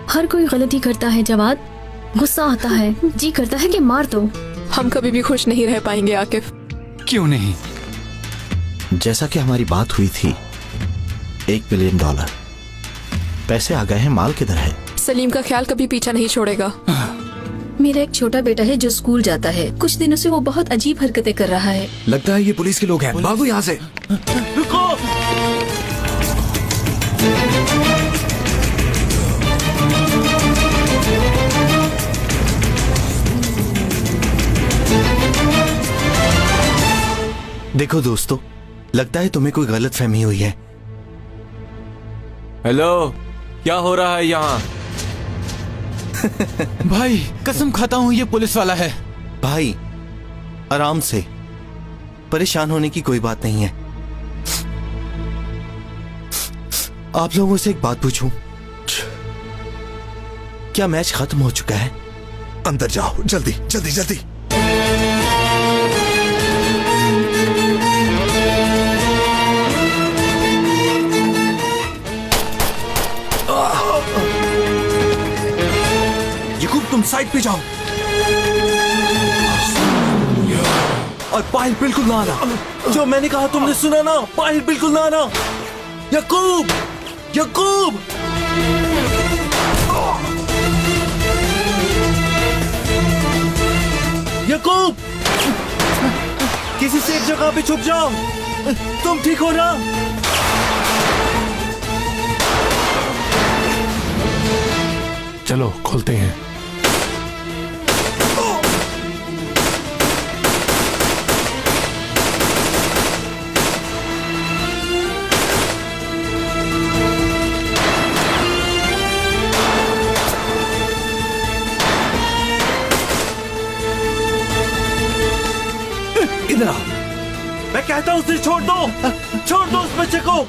हर कोई गलती करता है जवाद, गुस्सा आता है, जी करता है कि मार दो। हम कभी भी खुश नहीं रह पाएंगे आकिफ। क्यों नहीं? जैसा कि हमारी बात हुई थी, $1 मिलियन पैसे आ गए हैं, माल किधर है? सलीम का ख्याल कभी पीछा नहीं छोड़ेगा। मेरा एक छोटा बेटा है जो स्कूल जाता है। कुछ दिनों से वो बहुत अजीब हरकतें कर रहा है। लगता है ये पुलिस के लोग हैं। भागो यहाँ से। रुको! देखो दोस्तों, लगता है तुम्हें कोई गलतफहमी हुई है। हेलो, क्या हो रहा है यहाँ? भाई कसम खाता हूँ ये पुलिस वाला है। भाई आराम से, परेशान होने की कोई बात नहीं है। आप लोगों से एक बात पूछूं, क्या मैच खत्म हो चुका है? अंदर जाओ, जल्दी जल्दी जल्दी। याकूब, तुम साइड पे जाओ और बाहर बिल्कुल ना आना। जो मैंने कहा तुमने सुना ना, बाहर बिल्कुल ना आना। याकूब, याकूब! याकूब, किसी सेफ जगह पे छुप जाओ। तुम ठीक हो ना? चलो खोलते हैं। इधर आओ। मैं कहता हूं उसे छोड़ दो, छोड़ दो उस बच्चे को।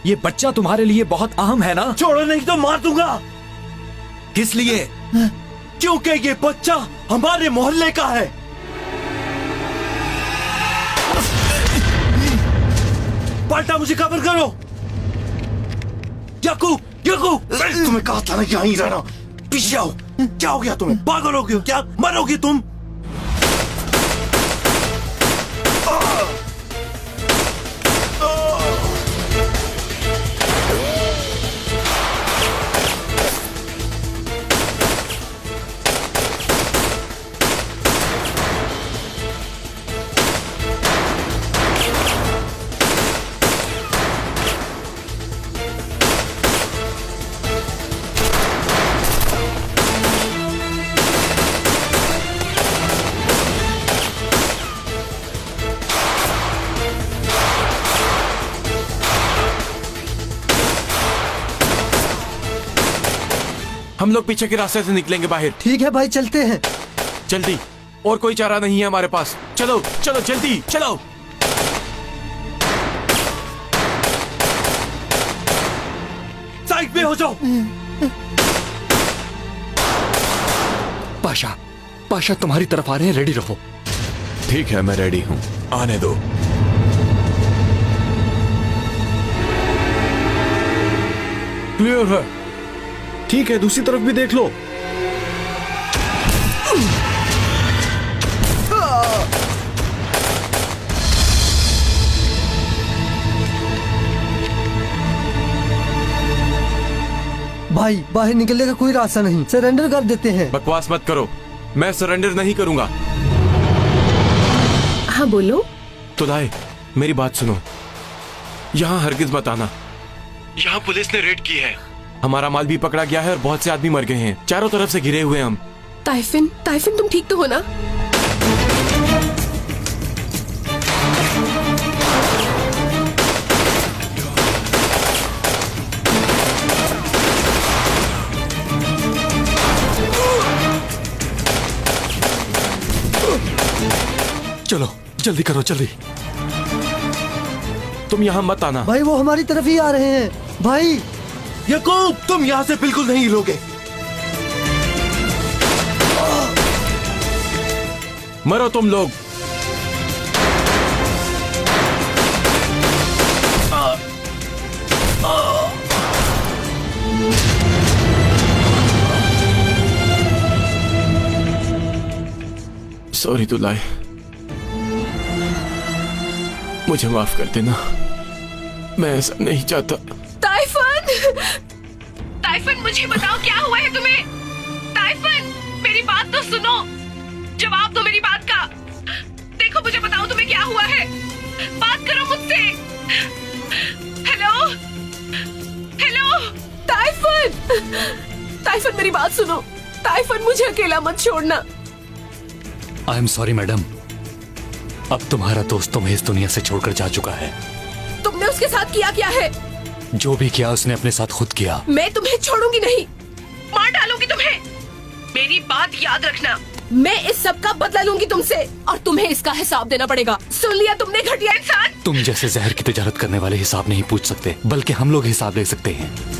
ये बच्चा तुम्हारे लिए बहुत अहम है ना? छोड़ो नहीं तो मार दूंगा। किस लिए? क्योंकि ये बच्चा हमारे मोहल्ले का है। पाल्टा, मुझे कवर करो। याकूब, याकूब, तुम्हें कहा था ना यहीं रहना। पीछे आओ। क्या हो गया तुम्हें? पागल हो गए हो क्या? मरोगे तुम? हम लोग पीछे के रास्ते से निकलेंगे बाहर। ठीक है भाई, चलते हैं। जल्दी, और कोई चारा नहीं है हमारे पास। चलो चलो जल्दी चलो। साइड पे हो जाओ। पाशा, पाशा तुम्हारी तरफ आ रहे हैं, रेडी रहो। ठीक है, मैं रेडी हूँ, आने दो। क्लियर है। ठीक है, दूसरी तरफ भी देख लो। भाई बाहर निकलने का कोई रास्ता नहीं, सरेंडर कर देते हैं। बकवास मत करो, मैं सरेंडर नहीं करूंगा। हाँ बोलो। तुलाए, मेरी बात सुनो, यहाँ हरगिज मत आना। यहाँ पुलिस ने रेड की है, हमारा माल भी पकड़ा गया है और बहुत से आदमी मर गए हैं। चारों तरफ से घिरे हुए हम। ताइफिन, ताइफिन तुम ठीक तो हो ना? चलो जल्दी करो, जल्दी। तुम यहाँ मत आना। भाई वो हमारी तरफ ही आ रहे हैं। भाई याकूब, तुम यहाँ से बिल्कुल नहीं हिलोगे। मरो तुम लोग। सॉरी दुलाय, मुझे माफ कर देना, मैं ऐसा नहीं चाहता। टाइफन, मुझे बताओ क्या हुआ है तुम्हें? टाइफन, मेरी बात तो सुनो, जवाब दो मेरी बात का। देखो मुझे बताओ तुम्हें क्या हुआ है, बात करो मुझसे। Hello hello. टाइफन मेरी बात सुनो। टाइफन, मुझे अकेला मत छोड़ना। आई एम सॉरी मैडम, अब तुम्हारा दोस्त तुम्हें इस दुनिया से छोड़कर जा चुका है। तुमने उसके साथ किया क्या है? जो भी किया उसने अपने साथ खुद किया। मैं तुम्हें छोड़ूंगी नहीं, मार डालूंगी तुम्हें। मेरी बात याद रखना। मैं इस सब का बदला लूंगी तुमसे और तुम्हें इसका हिसाब देना पड़ेगा। सुन लिया तुमने घटिया इंसान? तुम जैसे जहर की तिजारत करने वाले हिसाब नहीं पूछ सकते, बल्कि हम लोग हिसाब ले सकते हैं।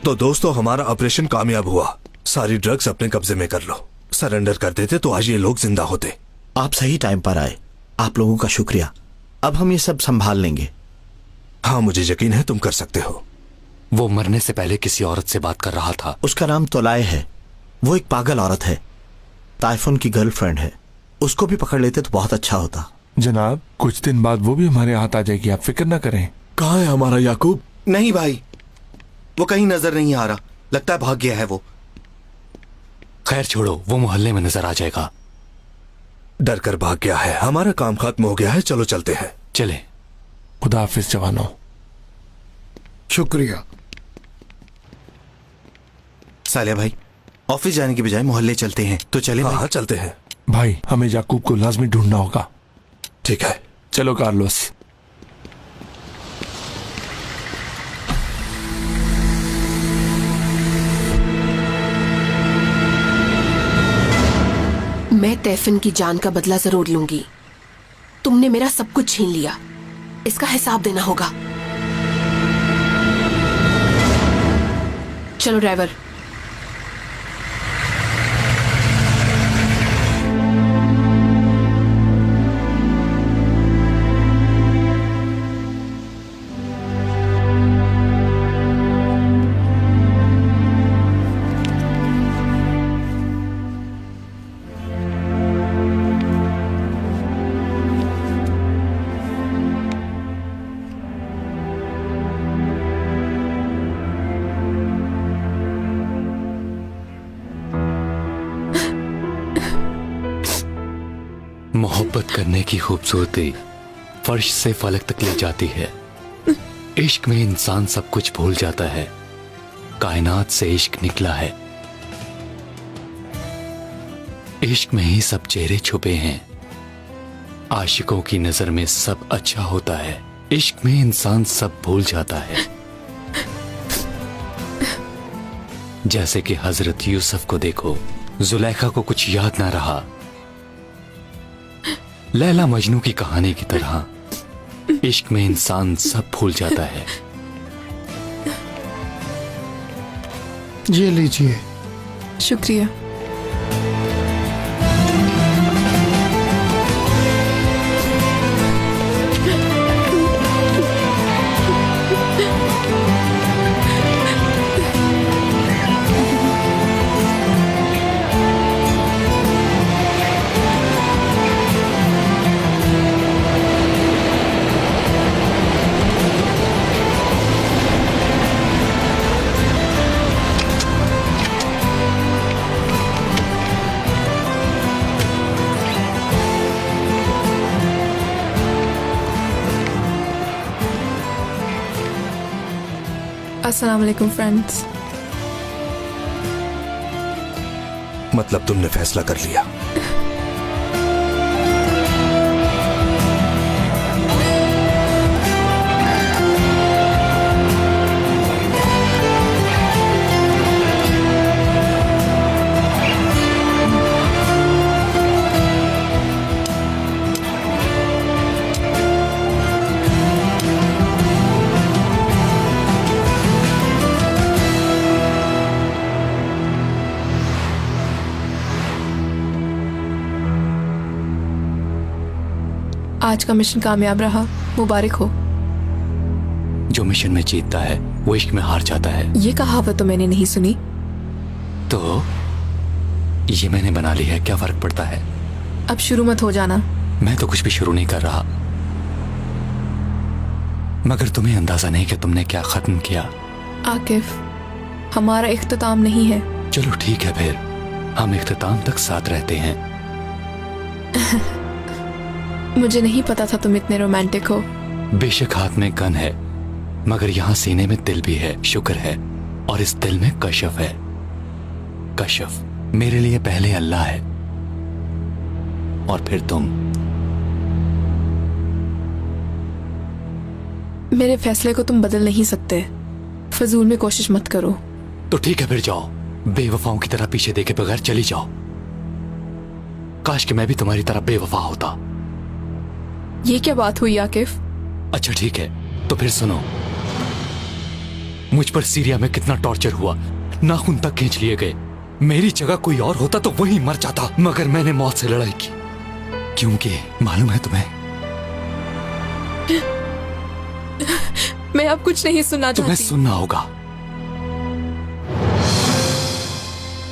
तो दोस्तों, हमारा ऑपरेशन कामयाब हुआ। सारी ड्रग्स अपने कब्जे में कर लो। सरेंडर कर देते तो आज ये लोग जिंदा होते। आप सही टाइम पर आए, आप लोगों का शुक्रिया। अब हम ये सब संभाल लेंगे। हाँ, मुझे यकीन है तुम कर सकते हो। वो मरने से पहले किसी औरत से बात कर रहा था। उसका नाम तोलाय है। वो एक पागल औरत है, टाइफून की गर्लफ्रेंड है। उसको भी पकड़ लेते तो बहुत अच्छा होता। जनाब, कुछ दिन बाद वो भी हमारे हाथ आ जाएगी, आप फिक्र ना करें। कहाँ है हमारा याकूब? नहीं भाई, वो कहीं नजर नहीं आ रहा, लगता है भाग गया है वो। खैर छोड़ो, वो मोहल्ले में नजर आ जाएगा। डर कर भाग गया है। हमारा काम खत्म हो गया है, चलो चलते हैं। चले। खुदा हाफिज जवानों। शुक्रिया। सालिया भाई, ऑफिस जाने की बजाय मोहल्ले चलते हैं। तो चले भाई। हाँ, चलते हैं। भाई, हमें याकूब को लाजमी ढूंढना होगा। ठीक है, चलो कार्लोस। मैं तैफिन की जान का बदला जरूर लूंगी। तुमने मेरा सब कुछ छीन लिया, इसका हिसाब देना होगा। चलो ड्राइवर। मोहब्बत करने की खूबसूरती फर्श से फलक तक ले जाती है। इश्क में इंसान सब कुछ भूल जाता है। कायनात से इश्क निकला है। इश्क में ही सब चेहरे छुपे हैं। आशिकों की नजर में सब अच्छा होता है। इश्क में इंसान सब भूल जाता है। जैसे कि हजरत यूसुफ को देखो, जुलेखा को कुछ याद ना रहा। लैला मजनू की कहानी की तरह इश्क में इंसान सब भूल जाता है। ये लीजिए। शुक्रिया। अस्सलाम वालेकुम फ्रेंड्स। मतलब तुमने फैसला कर लिया? आज का मिशन कामयाब रहा, मुबारक हो। जो मिशन में जीतता है वो इश्क में हार जाता है। ये कहावत तो मैंने नहीं सुनी। तो ये मैंने बना ली है, क्या फर्क पड़ता है? अब शुरू मत हो जाना। मैं तो कुछ भी शुरू नहीं कर रहा, मगर तुम्हें अंदाजा नहीं कि तुमने क्या खत्म किया। आकिफ, हमारा इख्तिताम नहीं है। चलो ठीक है, फिर हम इख्तिताम तक साथ रहते हैं। मुझे नहीं पता था तुम इतने रोमांटिक हो। बेशक हाथ में गन है, मगर यहाँ सीने में दिल भी है, शुक्र है। और इस दिल में कशफ है। कशफ मेरे लिए पहले अल्लाह है और फिर तुम। मेरे फैसले को तुम बदल नहीं सकते। फजूल में कोशिश मत करो। तो ठीक है, फिर जाओ, बेवफाओं की तरह पीछे देखे बगैर चली जाओ। काश कि मैं भी तुम्हारी तरह बेवफा होता। ये क्या बात हुई आकिफ? अच्छा ठीक है, तो फिर सुनो। मुझ पर सीरिया में कितना टॉर्चर हुआ, नाखून तक खींच लिए गए। मेरी जगह कोई और होता तो वहीं मर जाता, मगर मैंने मौत से लड़ाई की। क्योंकि मालूम है तुम्हें, मैं अब कुछ नहीं सुनना चाहती। तुम्हें सुनना होगा।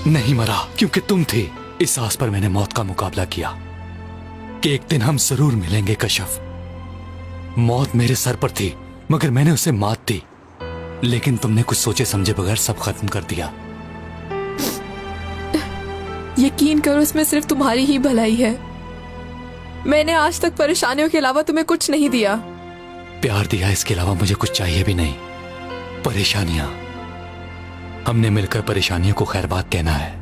नहीं मरा क्योंकि तुम थी। इस आस पर मैंने मौत का मुकाबला किया कि एक दिन हम जरूर मिलेंगे कशफ। मौत मेरे सर पर थी, मगर मैंने उसे मात दी। लेकिन तुमने कुछ सोचे समझे बगैर सब खत्म कर दिया। यकीन करो, इसमें सिर्फ तुम्हारी ही भलाई है। मैंने आज तक परेशानियों के अलावा तुम्हें कुछ नहीं दिया। प्यार दिया, इसके अलावा मुझे कुछ चाहिए भी नहीं। परेशानियां, हमने मिलकर परेशानियों को खैरबाद कहना है।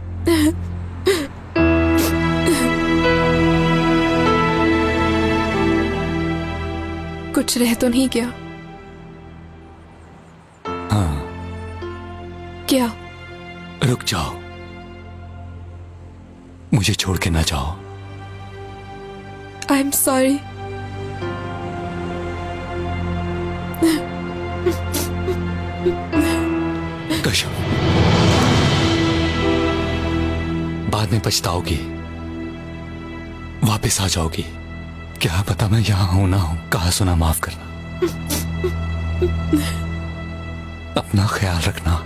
कुछ रह तो नहीं गया? हाँ। क्या? रुक जाओ, मुझे छोड़ के ना जाओ। I am sorry. कशफ, बाद में पछताओगी, वापस आ जाओगी। क्या पता मैं यहां हूं ना हूं, कहा सुना माफ करना। अपना ख्याल रखना।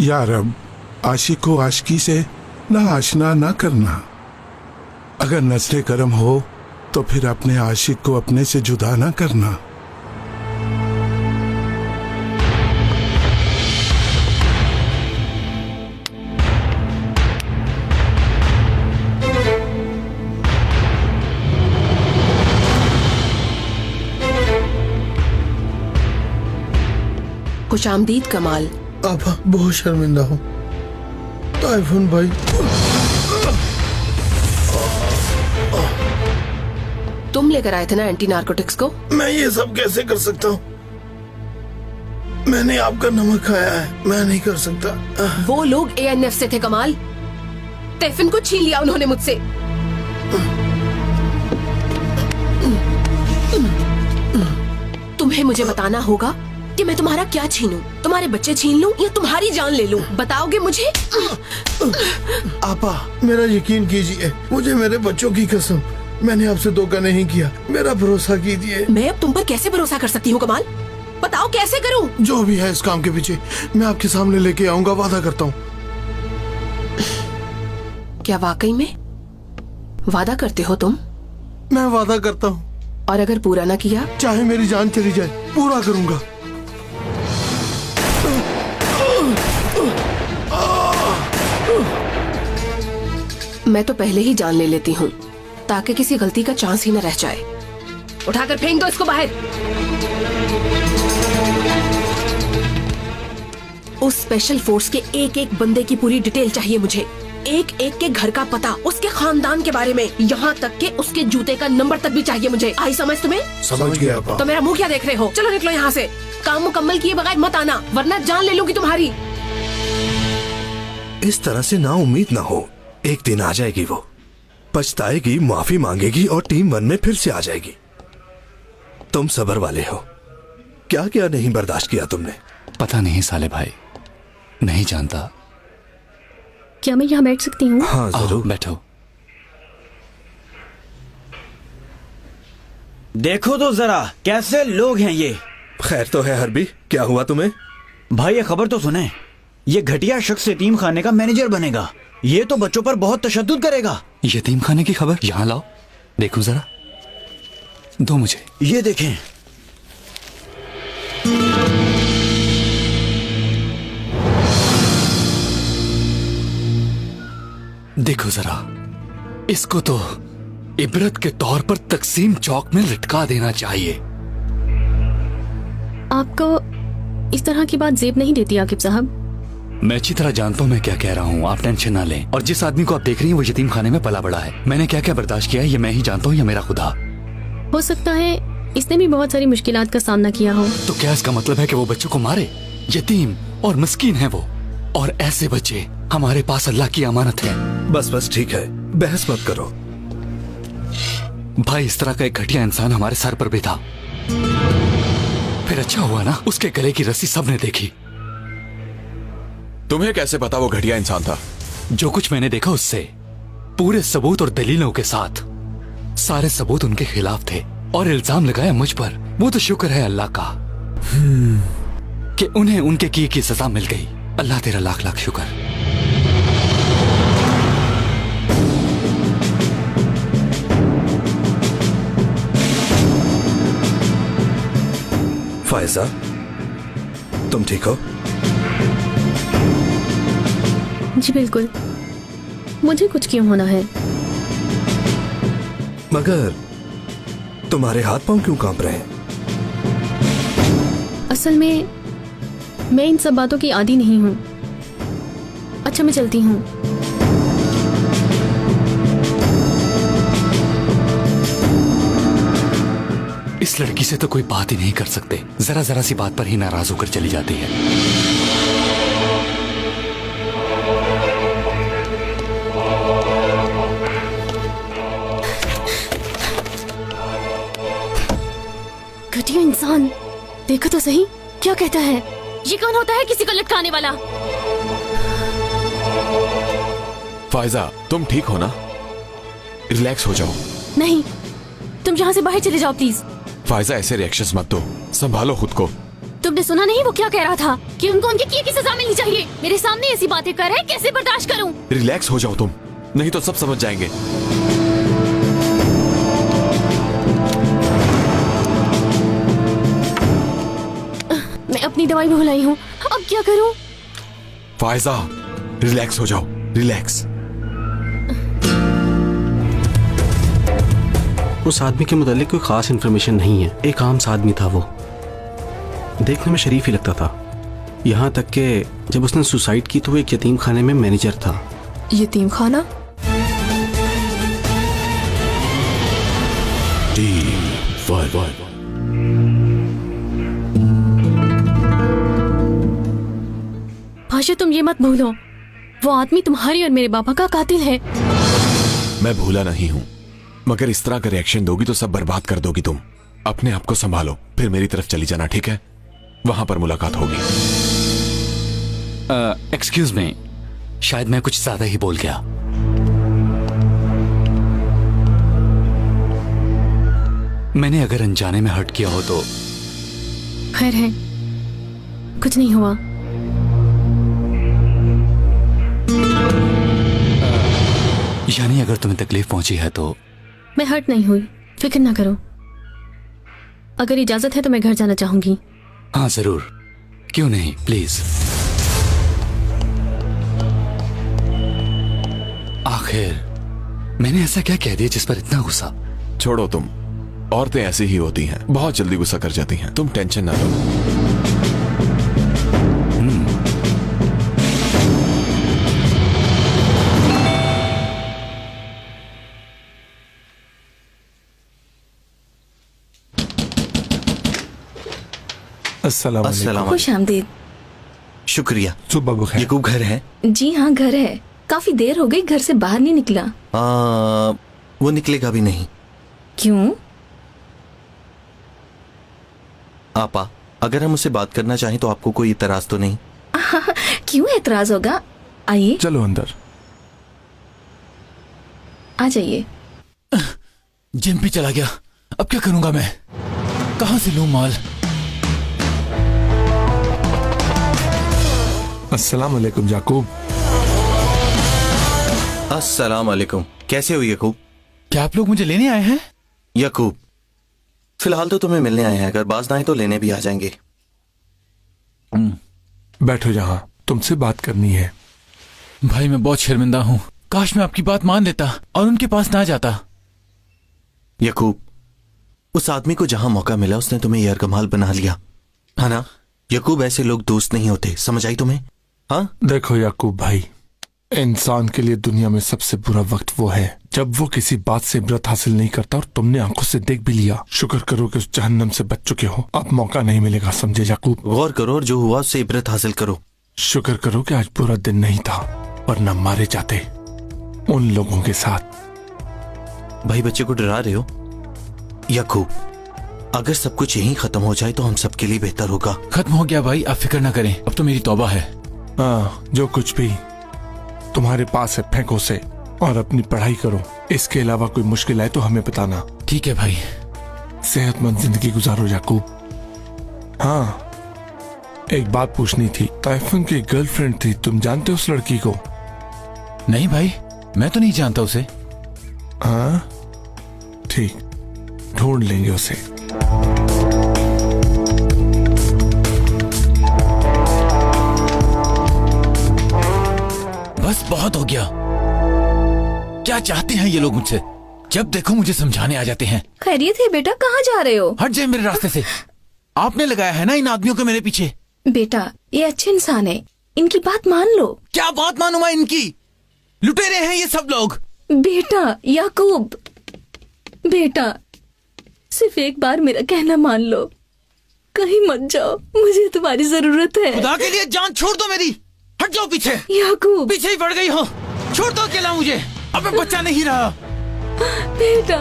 या रब, आशिक को आशिकी से ना आशना ना करना। अगर नजरे करम हो तो फिर अपने आशिक को अपने से जुदा ना करना। खुशामदीद कमाल। आप बहुत शर्मिंदा हूँ ताइफून भाई। तुम लेकर आए थे ना एंटी नार्कोटिक्स को? मैं ये सब कैसे कर सकता हूँ? मैंने आपका नमक खाया है, मैं नहीं कर सकता। वो लोग ANF से थे कमाल। तैफिन को छीन लिया उन्होंने मुझसे। तुम्हें मुझे बताना होगा कि मैं तुम्हारा क्या छीनूं? तुम्हारे बच्चे छीन लूं या तुम्हारी जान ले लूं? बताओगे मुझे? आपा, मेरा यकीन कीजिए, मुझे मेरे बच्चों की कसम, मैंने आपसे धोखा नहीं किया, मेरा भरोसा कीजिए। मैं अब तुम पर कैसे भरोसा कर सकती हूँ कमाल? बताओ कैसे करूँ? जो भी है इस काम के पीछे, मैं आपके सामने लेके आऊंगा, वादा करता हूँ। क्या वाकई में वादा करते हो तुम? मैं वादा करता हूँ। और अगर पूरा ना किया? चाहे मेरी जान चली जाए, पूरा करूंगा। मैं तो पहले ही जान ले लेती हूँ ताकि किसी गलती का चांस ही न रह जाए। उठाकर फेंक दो इसको बाहर। उस स्पेशल फोर्स के एक एक बंदे की पूरी डिटेल चाहिए मुझे। एक एक के घर का पता, उसके खानदान के बारे में, यहाँ तक के उसके जूते का नंबर तक भी चाहिए मुझे। आई समझ तुम्हें? समझ गया आपा। तो मेरा मुंह क्या देख रहे हो? चलो निकलो यहाँ से। काम मुकम्मल किए बगैर मत आना, वरना जान ले लूंगी तुम्हारी। इस तरह से ना उम्मीद ना हो, एक दिन आ जाएगी वो, पछताएगी, माफी मांगेगी और टीम 1 में फिर से आ जाएगी। तुम सब्र वाले हो, क्या क्या नहीं बर्दाश्त किया तुमने। पता नहीं साले भाई, नहीं जानता। क्या मैं यहाँ बैठ सकती हूँ? हाँ जरूर, बैठो। देखो तो जरा कैसे लोग हैं ये। खैर तो है हरबी, क्या हुआ तुम्हें? भाई ये खबर तो सुने, ये घटिया शख्स यतीम खाने का मैनेजर बनेगा। ये तो बच्चों पर बहुत तशद्दुद करेगा। यतीम खाने की खबर? यहाँ लाओ, देखो जरा, दो मुझे। ये देखें। देखो जरा, इसको तो इबरत के तौर पर तकसीम चौक में लटका देना चाहिए। आपको इस तरह की बात जेब नहीं देती आकिब साहब। मैं अच्छी तरह जानता हूँ मैं क्या कह रहा हूँ, आप टेंशन ना लें। और जिस आदमी को आप देख रही हैं वो यतीम खाने में पला बड़ा है। मैंने क्या क्या बर्दाश्त किया है ये मैं ही जानता हूँ या मेरा खुदा। हो सकता है इसने भी बहुत सारी मुश्किलात का सामना किया हो। तो क्या इसका मतलब है कि वो बच्चों को मारे? यतीम और मिस्कीन है वो, और ऐसे बच्चे हमारे पास अल्लाह की अमानत है। बस बस ठीक है, बहस मत करो। भाई इस तरह का एक घटिया इंसान हमारे सर पर भी था, फिर अच्छा हुआ ना उसके गले की रस्सी सबने देखी। तुम्हें कैसे पता वो घटिया इंसान था? जो कुछ मैंने देखा उससे, पूरे सबूत और दलीलों के साथ। सारे सबूत उनके खिलाफ थे और इल्जाम लगाया मुझ पर। वो तो शुक्र है अल्लाह का कि उन्हें उनके किए की सजा मिल गई। अल्लाह तेरा लाख लाख शुक्र। फायजा, तुम ठीक हो? जी बिल्कुल, मुझे कुछ क्यों होना है? मगर तुम्हारे हाथ पांव क्यों कांप रहे हैं? असल में मैं इन सब बातों की आदी नहीं हूँ। अच्छा मैं चलती हूँ। इस लड़की से तो कोई बात ही नहीं कर सकते, जरा जरा सी बात पर ही नाराज होकर चली जाती है। घटिया इंसान, देखो तो सही क्या कहता है। ये कौन होता है किसी को लटकाने वाला? फायजा तुम ठीक हो ना? रिलैक्स हो जाओ। नहीं, तुम यहाँ से बाहर चले जाओ प्लीज। फायजा ऐसे रिएक्शंस मत दो, संभालो खुद को। तुमने सुना नहीं वो क्या कह रहा था कि उनको उनके किए की सजा मिलनी चाहिए। मेरे सामने ऐसी बातें कर रहे हैं, कैसे बर्दाश्त करूं? रिलैक्स हो जाओ तुम, नहीं तो सब समझ जाएंगे। मैं अपनी दवाई भूल आई हूँ, अब क्या करूं? फायजा रिलैक्स हो जाओ, रिलैक्स। उस आदमी के मुतालिक कोई खास इन्फॉर्मेशन नहीं है। एक आम सा आदमी था वो, देखने में शरीफ ही लगता था। यहाँ तक कि जब उसने सुसाइड की तो वो एक यतीम खाने में मैनेजर था। यतीम खाना? भाषा तुम ये मत भूलो, वो आदमी तुम्हारी और मेरे पापा का कातिल है। मैं भूला नहीं हूँ, मगर इस तरह का रिएक्शन दोगी तो सब बर्बाद कर दोगी तुम। अपने आप को संभालो, फिर मेरी तरफ चली जाना, ठीक है? वहां पर मुलाकात होगी। एक्सक्यूज मी, शायद मैं कुछ ज्यादा ही बोल गया। मैंने अगर अनजाने में हर्ट किया हो तो खैर है, कुछ नहीं हुआ। यानी अगर तुम्हें तकलीफ पहुंची है तो? मैं हर्ट नहीं हुई, फिक्र ना करो। अगर इजाजत है तो मैं घर जाना चाहूंगी। हाँ जरूर, क्यों नहीं, प्लीज। आखिर मैंने ऐसा क्या कह दिया जिस पर इतना गुस्सा? छोड़ो तुम, औरतें ऐसी ही होती हैं, बहुत जल्दी गुस्सा कर जाती हैं। तुम टेंशन ना लो। अस्सलाम वालेकुम। खुश आमदीद। शुक्रिया। सुबह बखैर। यकूब घर है? जी हाँ, घर है। काफी देर हो गई, घर से बाहर नहीं निकला। वो निकलेगा भी नहीं। क्यों? आपा, अगर हम उससे बात करना चाहें तो आपको कोई इतराज तो नहीं? क्यों एतराज होगा? आइए। चलो अंदर। आ जाइए। जिम पे चला गया, अब क्या करूंगा मैं? कहां से लूं माल? अस्सलाम वालेकुम याकूब। अस्सलाम वालेकुम। कैसे हो यकूब? क्या आप लोग मुझे लेने आए हैं? यकूब, फिलहाल तो तुम्हें मिलने आए हैं, अगर बाज ना आए तो लेने भी आ जाएंगे। बैठो, यहाँ तुमसे बात करनी है। भाई मैं बहुत शर्मिंदा हूँ, काश मैं आपकी बात मान लेता और उनके पास ना जाता। यकूब, उस आदमी को जहां मौका मिला उसने तुम्हें यरगमाल बना लिया, है ना? यकूब, ऐसे लोग दोस्त नहीं होते, समझ आई तुम्हें? हाँ? देखो याकूब भाई, इंसान के लिए दुनिया में सबसे बुरा वक्त वो है जब वो किसी बात से इबरत हासिल नहीं करता, और तुमने आंखों से देख भी लिया। शुक्र करो कि उस जहन्नम से बच चुके हो, अब मौका नहीं मिलेगा, समझे याकूब? गौर करो और जो हुआ उससे इबरत हासिल करो। शुक्र करो कि आज पूरा दिन नहीं था, वरना मारे जाते उन लोगों के साथ। भाई बच्चे को डरा रहे हो? यकूब, अगर सब कुछ यहीं खत्म हो जाए तो हम सबके लिए बेहतर होगा। खत्म हो गया भाई, आप फिक्र ना करें, अब तो मेरी तौबा है। हाँ, जो कुछ भी तुम्हारे पास है फेंको से और अपनी पढ़ाई करो। इसके अलावा कोई मुश्किल आए तो हमें बताना। ठीक है भाई। सेहतमंद जिंदगी गुजारो याकूब। हाँ, एक बात पूछनी थी। ताइफन की गर्लफ्रेंड थी, तुम जानते हो उस लड़की को? नहीं भाई, मैं तो नहीं जानता उसे। हाँ ठीक, ढूंढ लेंगे उसे। बस बहुत हो गया। क्या चाहते हैं ये लोग मुझसे? जब देखो मुझे समझाने आ जाते हैं। खैरियत है बेटा, कहाँ जा रहे हो? हट जाए मेरे रास्ते से। आपने लगाया है ना इन आदमियों को मेरे पीछे। बेटा, ये अच्छे इंसान है, इनकी बात मान लो। क्या बात मानूं मैं इनकी? लुटेरे हैं ये सब लोग। बेटा याकूब, बेटा सिर्फ एक बार मेरा कहना मान लो, कहीं मत जाओ, मुझे तुम्हारी जरूरत है। खुदा के लिए जान छोड़ दो मेरी, हट जाओ पीछे। याकूब, पीछे ही पड़ गई हो, छोड़ दो अकेला मुझे, अब मैं बच्चा नहीं रहा। बेटा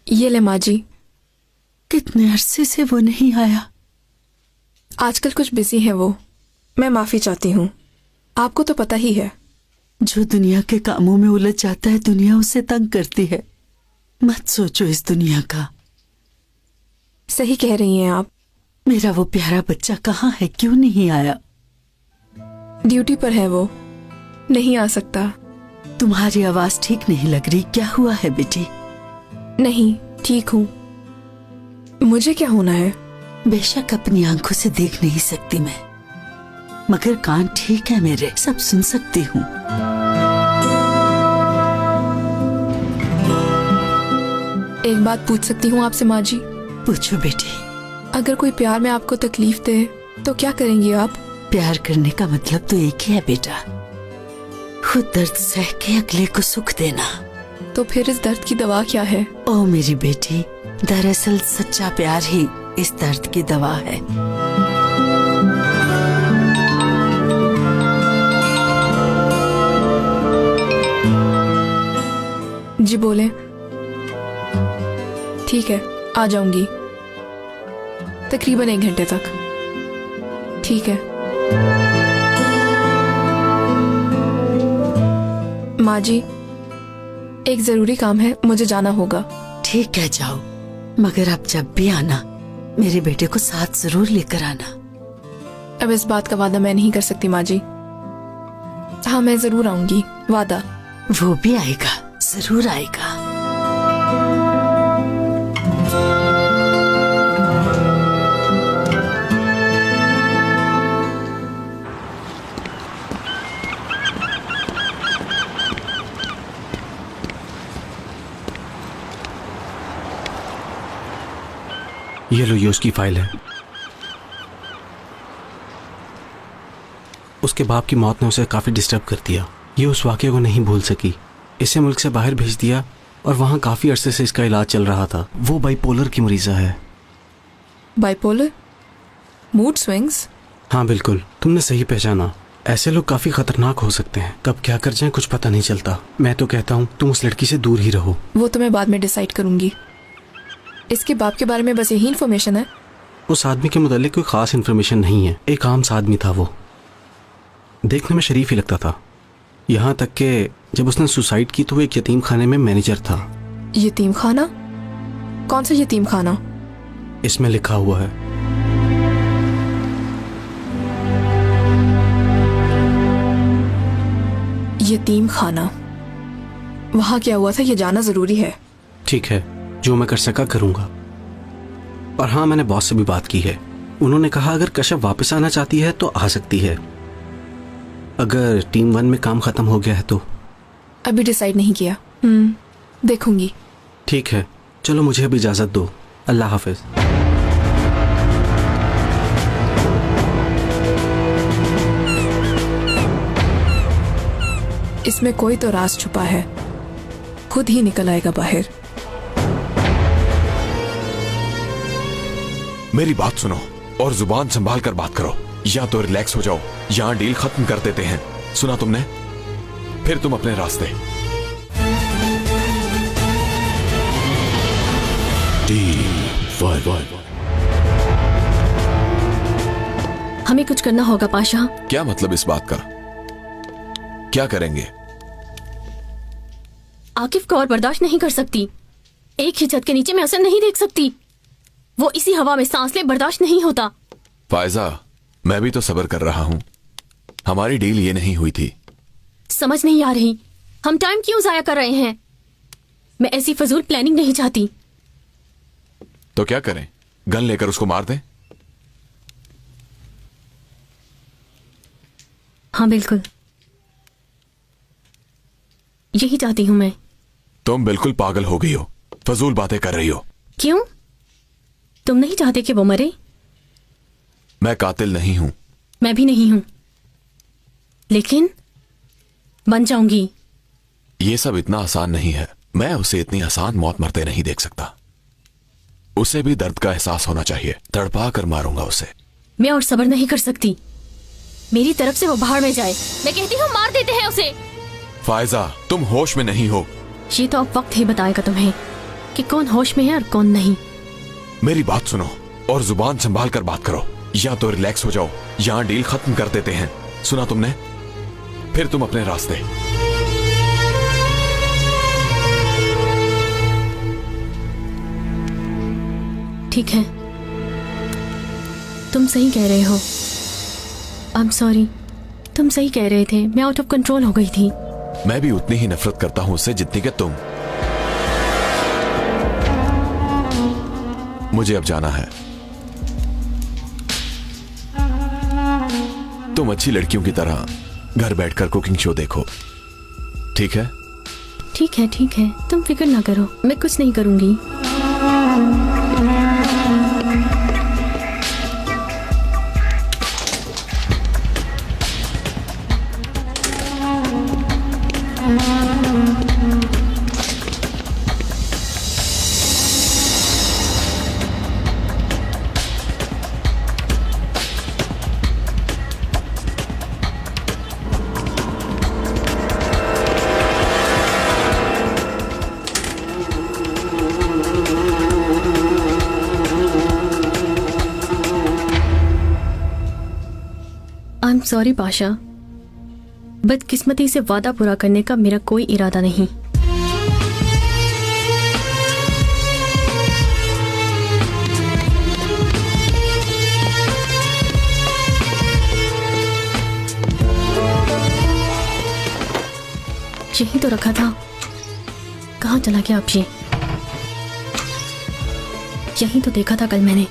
ये ले माँ जी। कितने अरसे से वो नहीं आया। आजकल कुछ बिजी है वो, मैं माफी चाहती हूँ। आपको तो पता ही है, जो दुनिया के कामों में उलझ जाता है दुनिया उसे तंग करती है। मत सोचो इस दुनिया का। सही कह रही हैं आप। मेरा वो प्यारा बच्चा कहाँ है, क्यों नहीं आया? ड्यूटी पर है वो, नहीं आ सकता। तुम्हारी आवाज ठीक नहीं लग रही, क्या हुआ है बेटी? नहीं, ठीक हूँ। मुझे क्या होना है? बेशक अपनी आंखों से देख नहीं सकती मैं, मगर कान ठीक है मेरे, सब सुन सकती हूँ। एक बात पूछ सकती हूँ आपसे माँ जी? पूछो बेटी। अगर कोई प्यार में आपको तकलीफ दे तो क्या करेंगी आप? प्यार करने का मतलब तो एक ही है बेटा, खुद दर्द सह के अगले को सुख देना। तो फिर इस दर्द की दवा क्या है? ओ मेरी बेटी, दरअसल सच्चा प्यार ही इस दर्द की दवा है। ठीक है, आ जाऊंगी तकरीबन 1 घंटे तक। ठीक है माँ जी, एक जरूरी काम है, मुझे जाना होगा। ठीक है जाओ, मगर अब जब भी आना मेरे बेटे को साथ जरूर लेकर आना। अब इस बात का वादा मैं नहीं कर सकती माँ जी। हाँ मैं जरूर आऊंगी, वादा। वो भी आएगा, जरूर आएगा। ये लो, ये उसकी फाइल है। उसके बाप की मौत ने उसे काफी डिस्टर्ब कर दिया। ये उस वाकये को नहीं भूल सकी। इसे मुल्क से बाहर भेज दिया और वहां काफी अरसे से इसका इलाज चल रहा था। वो बाइपोलर की मरीजा है। बाइपोलर? Mood swings? हाँ बिल्कुल, तुमने सही पहचाना। ऐसे लोग काफी खतरनाक हो सकते हैं, कब क्या कर जाएं कुछ पता नहीं चलता। मैं तो कहता हूँ तुम उस लड़की से दूर ही रहो। वो तो मैं बाद में डिसाइड करूंगी। इसके बाप के बारे में बस यही इन्फॉर्मेशन है? उस आदमी के मुतालिक कोई खास इन्फॉर्मेशन नहीं है। एक आम सा आदमी था। वो देखने में शरीफ ही लगता था, यहाँ तक कि जब उसने सुसाइड की तो वो एक यतीम खाने में मैनेजर था। यतीम खाना? कौन सा यतीम खाना? इसमें लिखा हुआ है। यतीम खाना? वहां क्या हुआ था ये जानना जरूरी है। ठीक है, जो मैं कर सका करूंगा। और हाँ, मैंने बॉस से भी बात की है। उन्होंने कहा अगर कश्यप वापस आना चाहती है तो आ सकती है, अगर टीम 1 में काम खत्म हो गया है तो। अभी डिसाइड नहीं किया, देखूंगी। ठीक है, चलो मुझे अभी इजाजत दो। अल्लाह हाफिज। इसमें कोई तो राज छुपा है, खुद ही निकल आएगा बाहर। मेरी बात सुनो और जुबान संभाल कर बात करो, या तो रिलैक्स हो जाओ, यहां डील खत्म कर देते हैं। सुना तुमने? फिर तुम अपने रास्ते। हमें कुछ करना होगा पाशा। क्या मतलब इस बात का? क्या करेंगे? आकिफ को और बर्दाश्त नहीं कर सकती। एक ही छत के नीचे मैं उसे नहीं देख सकती। वो इसी हवा में सांस ले, बर्दाश्त नहीं होता। फायजा, मैं भी तो सब्र कर रहा हूं। हमारी डील ये नहीं हुई थी। समझ नहीं आ रही, हम टाइम क्यों जाया कर रहे हैं? मैं ऐसी फजूल प्लानिंग नहीं चाहती। तो क्या करें? गन लेकर उसको मार दें? हाँ बिल्कुल, यही चाहती हूं मैं। तुम बिल्कुल पागल हो गई हो, फजूल बातें कर रही हो। क्यों? तुम नहीं चाहते कि वो मरे? मैं कातिल नहीं हूं। मैं भी नहीं हूं, लेकिन बन जाऊंगी। ये सब इतना आसान नहीं है। मैं उसे इतनी आसान मौत मरते नहीं देख सकता। उसे भी दर्द का एहसास होना चाहिए। तड़पा कर मारूंगा उसे। मैं और सब्र नहीं कर सकती। मेरी तरफ से वो बाहर में जाए। मैं कहती हूँ मार देते हैं उसे। फायजा, तुम होश में नहीं हो। ये तो अब वक्त ही बताएगा तुम्हें कि कौन होश में है और कौन नहीं। मेरी बात सुनो और जुबान संभाल कर बात करो, या तो रिलैक्स हो जाओ, यहां डील खत्म कर देते हैं। सुना तुमने? फिर तुम अपने रास्ते। ठीक है, तुम सही कह रहे हो। आई एम सॉरी, तुम सही कह रहे थे। मैं आउट ऑफ कंट्रोल हो गई थी। मैं भी उतनी ही नफरत करता हूं उससे जितनी कि तुम। मुझे अब जाना है। तुम अच्छी लड़कियों की तरह घर बैठकर कुकिंग शो देखो, ठीक है? ठीक है, ठीक है, तुम फिक्र ना करो, मैं कुछ नहीं करूंगी। आई एम सॉरी पाशा, बदकिस्मती से वादा पूरा करने का मेरा कोई इरादा नहीं। यही तो रखा था, कहाँ चला गया अब ये? यही तो देखा था कल मैंने।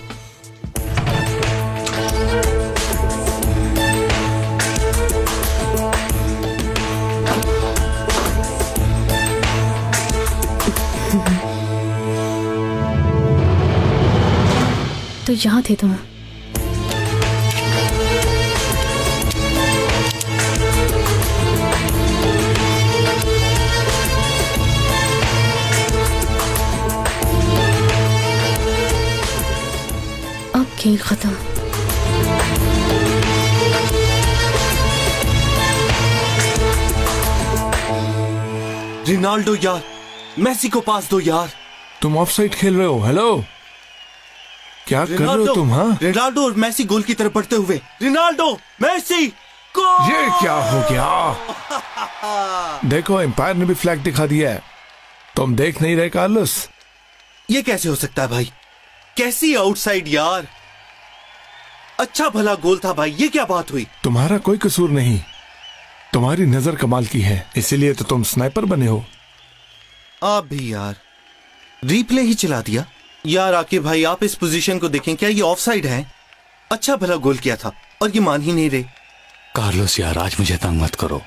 तो यहाँ थे तुम। अब खेल खत्म। रिनाल्डो यार, मेसी को पास दो यार। तुम ऑफसाइड खेल रहे हो। हेलो, क्या कर रहे हो तुम? हाँ, रिनाल्डो और मेसी गोल की तरफ बढ़ते हुए। रिनाल्डो, मेसी, गोल! ये क्या हो गया? देखो, एम्पायर ने भी फ्लैग दिखा दिया है। तुम देख नहीं रहे कार्लोस? ये कैसे हो सकता है भाई? कैसी आउटसाइड यार। अच्छा भला गोल था भाई, ये क्या बात हुई? तुम्हारा कोई कसूर नहीं, तुम्हारी नजर कमाल की है, इसीलिए तो तुम स्नाइपर बने हो। आप भी यार, रिप्ले ही चला दिया यार। आके भाई आप इस पोजीशन को देखें, क्या ये ऑफसाइड है? अच्छा भला गोल किया था और ये मान ही नहीं रहे। कार्लोस यार, आज मुझे तंग मत करो।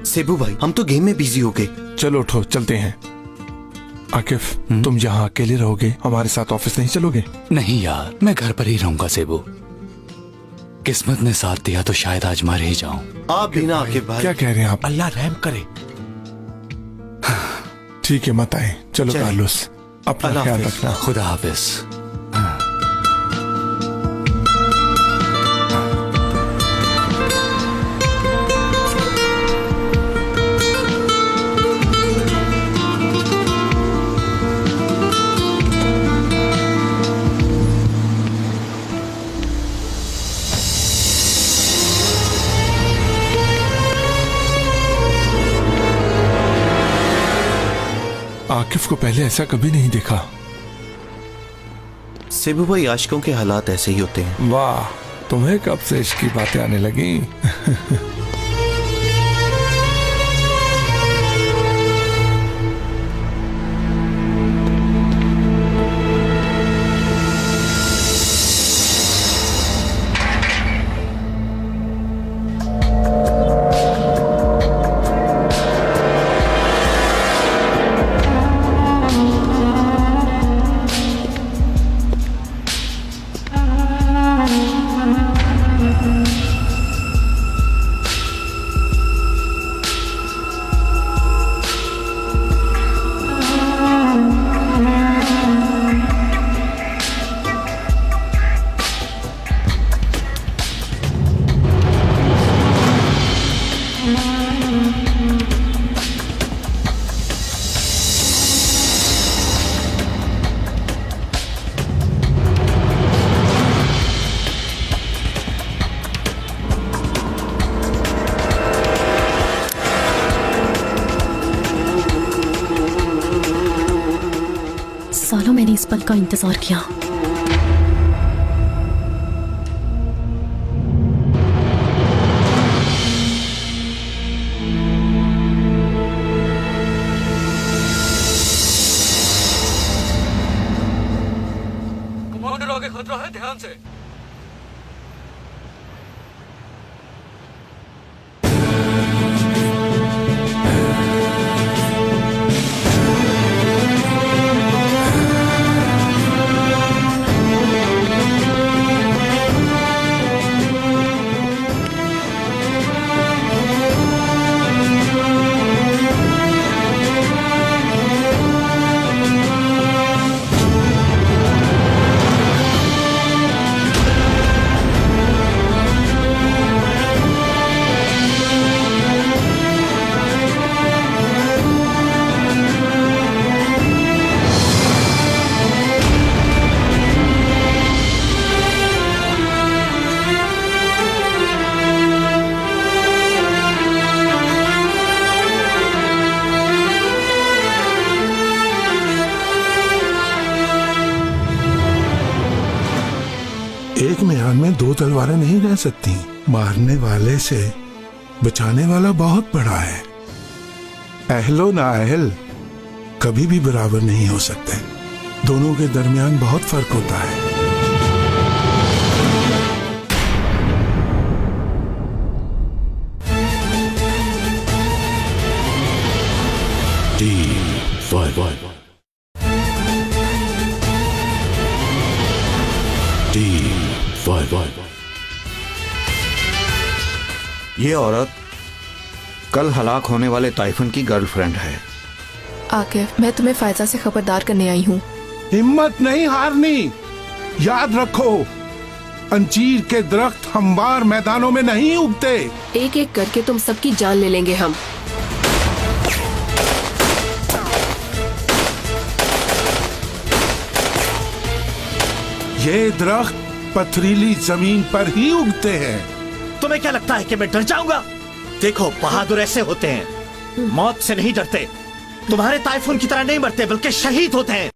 सेबू भाई, हम तो गेम में बिजी हो गए। चलो उठो, चलते हैं। आकिफ, तुम यहाँ अकेले रहोगे, हमारे साथ ऑफिस नहीं चलोगे? नहीं यार, मैं घर पर ही रहूंगा सेबू। किस्मत ने साथ दिया तो शायद आज मर ही जाऊं। आप भी ना आकिफ भाई। क्या कह रहे हैं आप? अल्लाह रहम करे। ठीक है, मत आए। चलो कार्लोस, अपना ख्याल रखना। खुदा हाफिज। आकिफ को पहले ऐसा कभी नहीं देखा। सेबू भाई, आशिकों के हालात ऐसे ही होते हैं। वाह, तुम्हें कब से इश्क की बातें आने लगी? सालों मैंने इस पल का इंतजार किया। कमांडर आगे खतरा है, ध्यान से। तलवारें नहीं रह सकती। मारने वाले से बचाने वाला बहुत बड़ा है। अहलो ना अहल कभी भी बराबर नहीं हो सकते। दोनों के दरमियान बहुत फर्क होता है। ये औरत कल हलाक होने वाले ताइफून की गर्लफ्रेंड है। आकिब, मैं तुम्हें फायजा से खबरदार करने आई हूँ। हिम्मत नहीं हारनी। याद रखो, अंजीर के दरख्त हमवार मैदानों में नहीं उगते। एक एक करके तुम सबकी जान ले लेंगे हम। ये दरख्त पथरीली जमीन पर ही उगते हैं। तुम्हें क्या लगता है कि मैं डर जाऊंगा? देखो, बहादुर ऐसे होते हैं, मौत से नहीं डरते। तुम्हारे ताइफून की तरह नहीं मरते, बल्कि शहीद होते हैं।